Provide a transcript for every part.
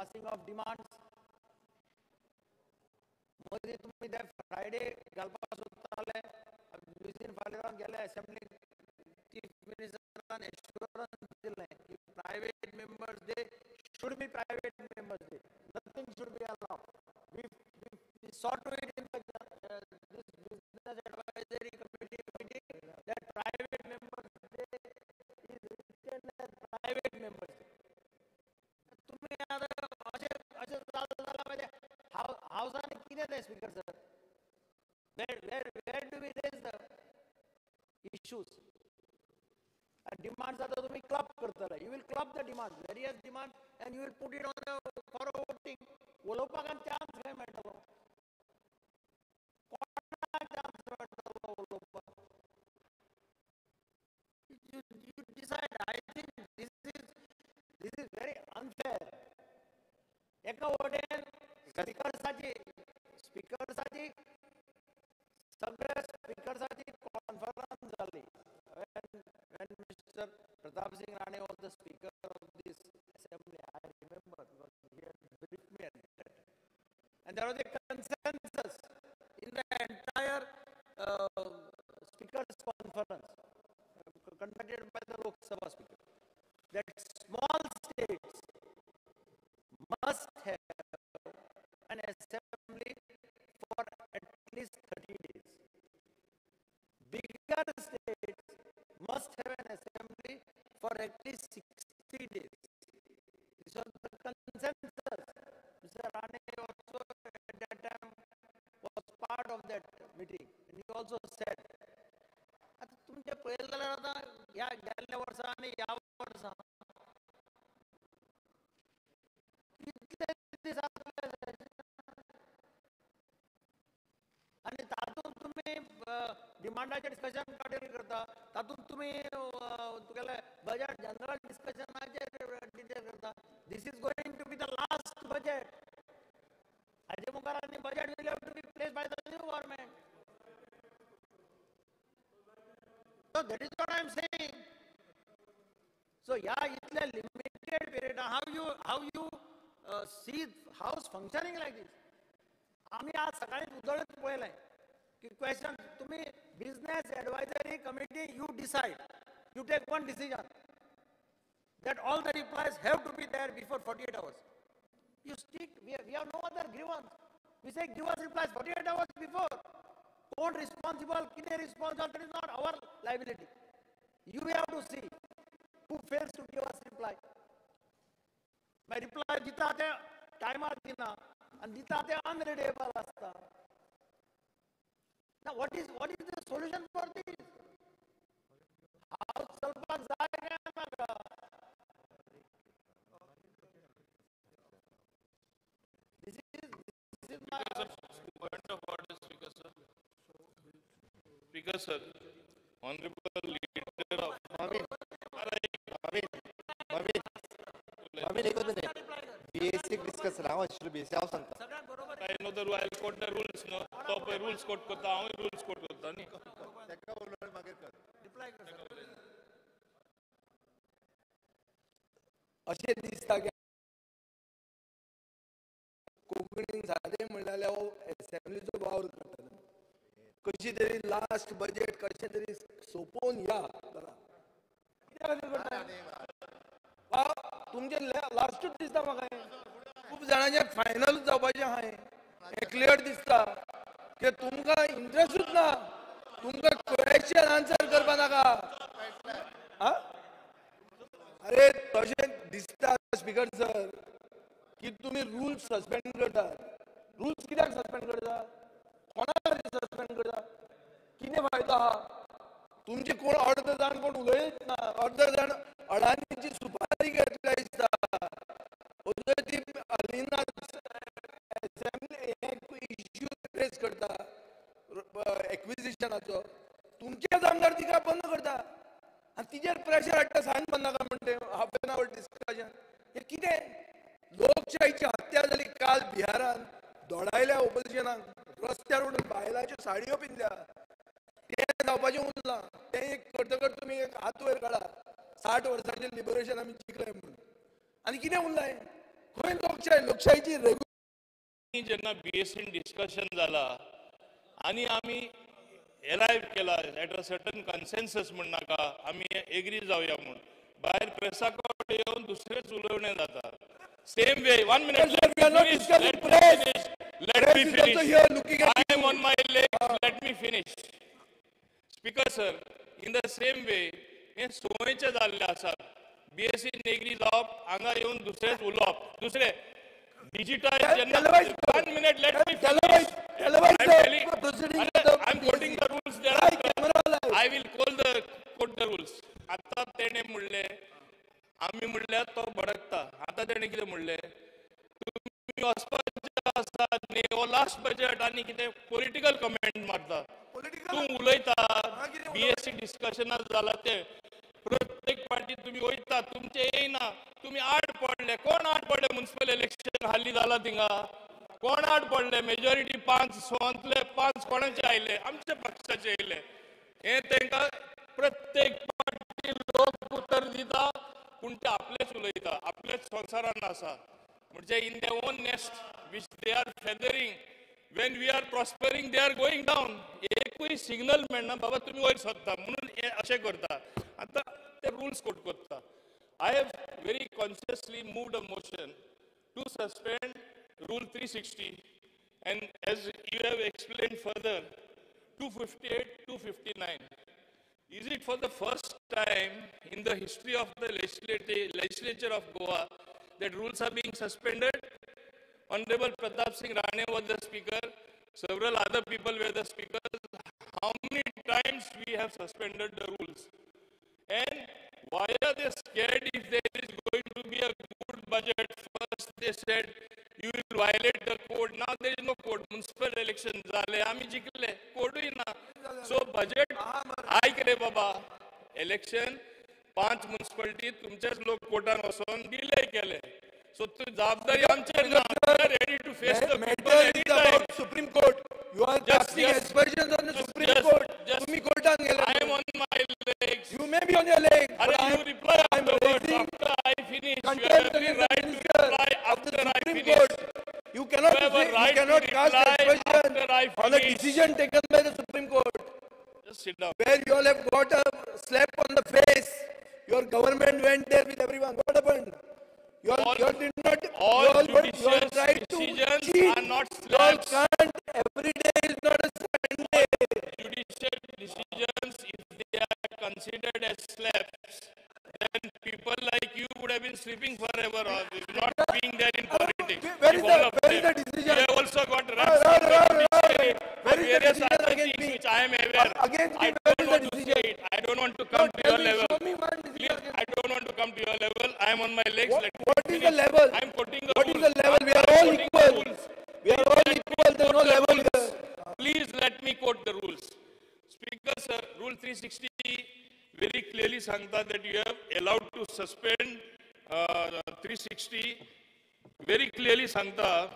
passing of demands. Modi tumhi the Friday galpa sutale within Parliament gele assembly chief minister and assurance dile ki private members they should be private members they nothing should be allowed. We saw to it in this business advisory committee meeting that private members they is written as private members. तुम्ही आता असे झाला पाहिजे हाऊसाने किती आहे speaker sir where do we raise the issues and demands आता तुम्ही club करता you will club the demands various demands and you will put it on the for voting उलोपा का चांस है मैटर कोणा चांस मैटर उलोपा you decide. I think this is very unfair. एका वटेन स्पीकर्साची सगळ्या स्पीकर्साची कॉन्फरन्स जाली when Mr. Pratap Singh Rane was the speaker of this assembly. I remember because he had briefed me on that. And there was a consensus in the entire speakers conference conducted by the Lok Sabha speaker that small states must have an assembly for at least 30 days. Bigger states must have an assembly for at least 60 days. This was the consensus. Mr. Rane also at that time was part of that meeting and he also said आता तुमच्या पहिल्याला आता या गेल्या वर्षा आणि या वर्षा आणि तातून तुम्ही डिमांडाचे डिस्कशन काढेल करता तातून तुम्ही तुला बजेट जनरल डिस्कशनाचे डिटेल करता this is going to be the last budget हाजे मुखारांनी budget will have to be place by the new government. So that is what I am saying. So yeah, itल्या limited period how you see house functioning like this. आम्ही आज सकाळी उजळत पळयलें की question तुम्ही business advisory committee you decide you take one decision that all the replies have to be there before 48 hours. You stick, we have no other grievance. We say give us replies 48 hours before. Don't responsible, kine responsible, that is not our liability. You have to see who fails to give us reply. My reply jita te time dina and jita te unreadable asta. Now what is the solution for this? How salpa jayega na This is my point of order, Speaker sir. Speaker sir, honorable leader of basic discussion. How should be self santa? I know the I'll quote the rules. No, तो पे rules quote करता हूँ, rules quote करता नहीं. Tekka बोलने मागे कर. reply कर. अशें दिसता की कोंकणीन सादें म्हणल्यार असेंब्लीचो वावर करता कशी तरी लास्ट बजेट कशें तरी सोंपोवन या तुमचे लास्टूच दिसता म्हाका खूब जाणांचे फायनल जावपाचें आहा हें क्लियर दिसता की तुमकां इंट्रस्टूच ना तुमकां क्वेश्चन आन्सर करपा नाका अरे तशें दिसता स्पीकर सर की तुम्ही रूल्स सस्पेंड करतात रूल्स कित्याक सस्पेंड करता कोणा खातीर सस्पेंड करता कितें फायदो आहा तुमचे कोण अर्ध जाण कोण उलयत ना अर्ध जाण अडानीची सुपारी घेतल्या दिसता ती अलिना इश्यू रेज करता एक्विजिशनाचो तुमचेच आमदार तिका बंद करता आनी तिचेर प्रेशर हाडटा सायन बंद नाका म्हणटे हाफ एन आवर डिस्कशन हें कितें लोकशाहीची हत्या जाली काल बिहारान दोडायल्या ओपोजिशनाक रस्त्यार उडून बायलांच्यो साडयो पिंजल्या तें जावपाचें उरलां तें एक करतकच तुमी एक हात वयर काडा 60 वर्सांचें लिबरेशन आमी जिखलें म्हणून आनी कितें उरलां खंय लोकशाहीची जेन्ना बीएससीन डिस्कशन जाला आणि आम्ही एलाइव केला एट अ सर्टन कन्सेन्सस म्हण नाका आम्ही एग्री जावया म्हणून भायर प्रेसाकड येवन दुसरेच उलोवणे जाता same way 1 minute let me finish I am on my legs let me finish speaker sir in the same way हे सोयेचे जाल्ले आसा बीएससी एग्री जावप हांगा येवन दुसरेच उलोवप दुसरे digitize one minute let me finish I'm quoting the rules there I will quote the rules आता तेणे म्हणले आम्ही म्हणले तो भडकता आता तेणे कितें म्हणले तुम्ही वचपाचे आसा न्ही हो लास्ट बजेट आनी कितें पॉलिटिकल कमेंट मारता तूं उलयता बीएससी डिस्कशनाक जाला ते प्रत्येक पार्टी तुम्ही वयता तुमचे येयना तुम्ही आड पडले कोण आड पडले म्युनिसिपल इलेक्शन हाली जाला थिंगा कोण आड पडले मेजॉरिटी 5 सोंतले 5 कोणाचे आयले आमच्या पक्षाचे आयले हे तांकां प्रत्येक पार्टी लोक उत्तर दिता पूण ते आपलेच उलयता आपलेच संवसारान आसा म्हणजे in their own nest which they are feathering when we are prospering they are going down एकूय सिग्नल मेळना बाबा तुम्ही वयर सरता म्हणून हे अशें करता आता ते रुल्स कोट करता I have very consciously moved a motion to suspend Rule 360 and as you have explained further 258, 259. Is it for the first time in the history of the legislature of Goa that rules are being suspended? Honorable Pratap Singh Rane was the speaker, several other people were the speakers. How many times we have suspended the rules? And why are they scared if there is going to be a good budget? First they said you will violate the code. Now there is no code. Municipal election zale. Ami jikle. Code hi na. So budget. I kare baba. Election. 5 municipality. तुमचेच लोक कोर्टान वचून delay केले. So tu जबाबदारी आमचेर ना. We are ready to face the people anytime. Supreme Court. You are casting aspersions on the Supreme Court. तुम्ही कोर्टात गेले. I am on my legs. You may be on your legs. You reply afterwards. After I finish, you have every right to reply after I finish. You cannot cast aspersions on a decision taken by the Supreme Court. Just sit down. Where you all have got a slap on the face. Your government went there with everyone. What happened? You all did not. All judicial decisions are not slaps. You all can't. Every day is not a Sunday. Judicial decisions, if they are considered as slaps, then people like you would have been sleeping forever or not being there in politics. Where is the decision? You have also got rights for various other things which I am aware. I don't want to say it. I don't want to come to your level. Please, I don't want to come to your level. I am on my legs. What is the level? I am quoting the What is rules. the level? We are all equal. We are all equal. There is no level here. Please let me quote the rules. Speaker, sir, Rule 360 very clearly sangta that you have allowed to suspend 360. Very clearly sangta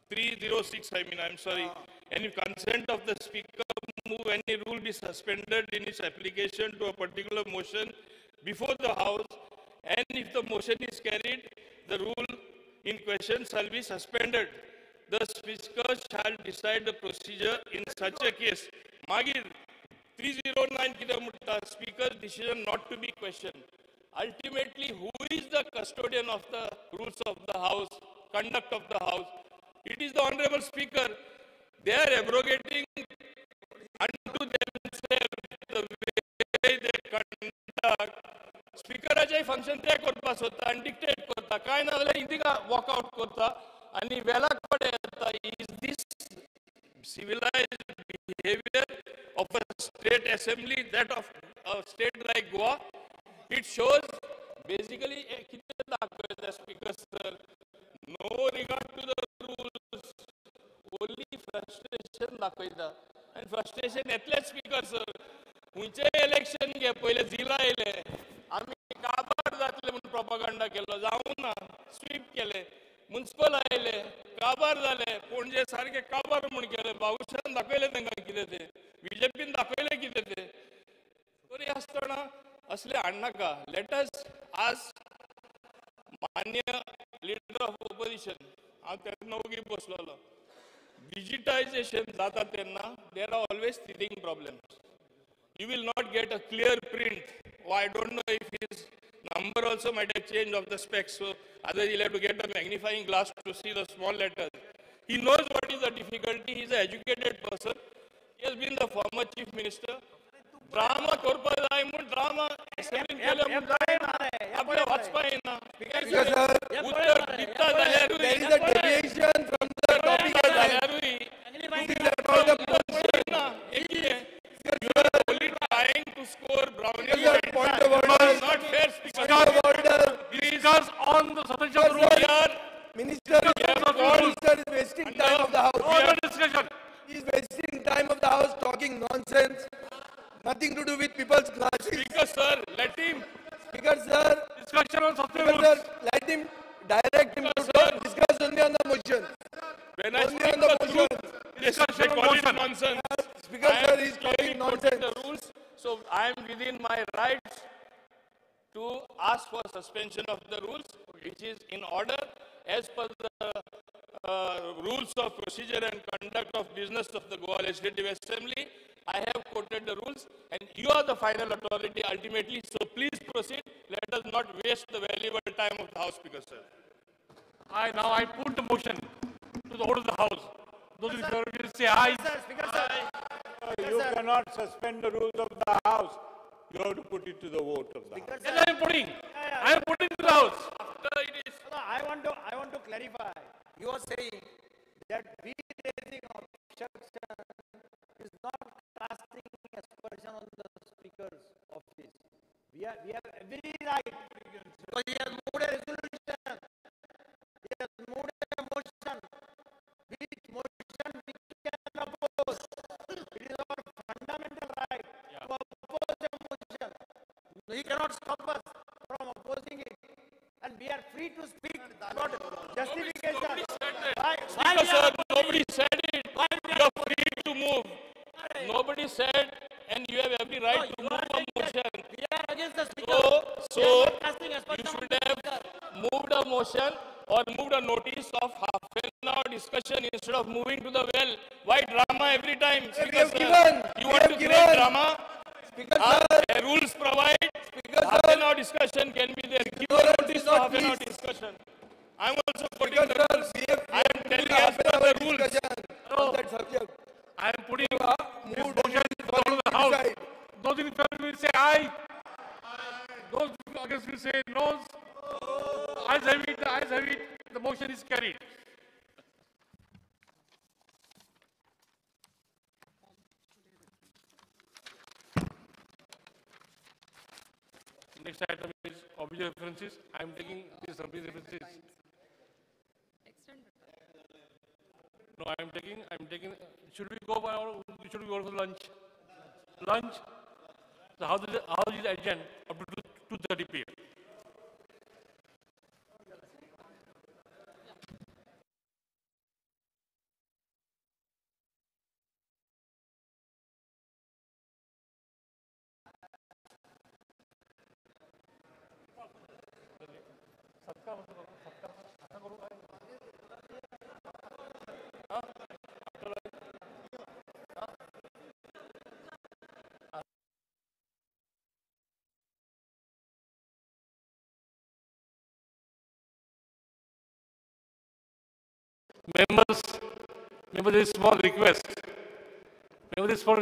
306. I'm sorry. Any consent of the speaker move any rule be suspended in its application to a particular motion before the House, and if the motion is carried, the rule in question shall be suspended. The speaker shall decide the procedure in such a case. Magir 309 kilometer speaker's decision not to be questioned. Ultimately, who is the custodian of the rules of the House, conduct of the House? It is the Honorable Speaker. They are abrogating unto themselves the way they conduct. स्पीकराचे function ते करपास होता आणि dictate करता काय ना जाल्यार हिंदीका walkout करता आणि वेलाक पडे येता is this civilized behavior of a state assembly, that of a state like Goa? It shows basically the speaker sir, no regard to the rules, only frustration दाखयता and frustration एतलेच speaker sir हुंचे election घे पहिले जिल्हा आयले आम्ही काबार जातले म्हणून propaganda केलो जाऊन ना स्वीप केले म्युनिसिपल आयले काबार जाले पणजे सारखे काबार म्हूण केले भाऊशान दाखयले तांकां कितें ते बीजेपीन दाखयले कितें ते तरी आसतना असले हाडनाका लेट अस आज मान्य लीडर ऑफ ऑपोजिशन हांव तेन्ना ओगी बसलोलो डिजिटायझेशन जाता तेन्ना there are always thing problems you will not get a clear print. Oh, I don't know if his number also might have changed of the specs. So otherwise he'll have to get a magnifying glass to see the small letters. He knows what is the difficulty. He's an educated person. He has been the former chief minister. Drama korpa जाय म्हूण drama assembly केले म्हूण आपल्या वाचपाय ना. उत्तर दिता जाल्यारूय There is a deviation from the topic at hand. This is about the motion. You are only trying to score brownie This is a point of order. not fair, Speaker. Point of order. Discuss on the suspension of the rule. We are Minister is wasting time of the No house. other discussion. He is wasting time of the house talking nonsense. Nothing to do with people's classes. Speaker, sir. Let him. Speaker sir, Discussion on suspension Speaker rules. sir, let him direct him to Sir. discuss only on the motion. When I Only speak on the the truth, motion. they Discussion on call it motion. nonsense. Speaker I sir am is clearly talking quoting nonsense. the rules, so I am within my rights to ask for suspension of the rules, which is in order as per the rules of procedure and conduct of business of the Goa Legislative Assembly. I have quoted the rules, and you are the final authority ultimately. So please proceed. Let us not waste the valuable time of the House, Speaker, sir. I put the motion to the order of the House. Those in favor will say aye. Speaker sir. You cannot suspend the rules of the House. You have to put it to the vote of the House. Yes, I am putting. I am putting to the House. After it is No, I want to clarify. You are saying that we raising objection is not casting aspersion on the speaker's office. We have every right because he has moved a resolution. He has moved a motion. Which motion we can oppose. It is our fundamental right to oppose a motion. He cannot stop us from opposing it. And we are free to speak about justification. Why Speaker, sir, nobody said it. You are free to move. Nobody said, and you have every right to move a motion. we are against the speaker? So We are not casting you aspersion on should the have speaker. moved a motion or moved a notice of half an hour discussion instead of moving to the well. Why drama every time? We Speaker, have sir? given. You We want have to create given. drama? Speaker sir, Rules provide Speaker half sir, an hour discussion can be there. Give a Ignorance notice is for not half an hour peace. discussion. I am also putting Speaker the sir, rules. we have I am telling half as an per hour the rules. discussion on that subject. I am putting Move this motion to the order of the House. inside. Those in favor will say aye. Those against will say no. Ayes have it. Ayes have it. The motion is carried. Next item is obligatory references. I am taking these obligatory references. No, I am taking, should we go for lunch? Lunch? So how is the agenda up to 2:30 p.m.? Members, there is small request. Members, there is small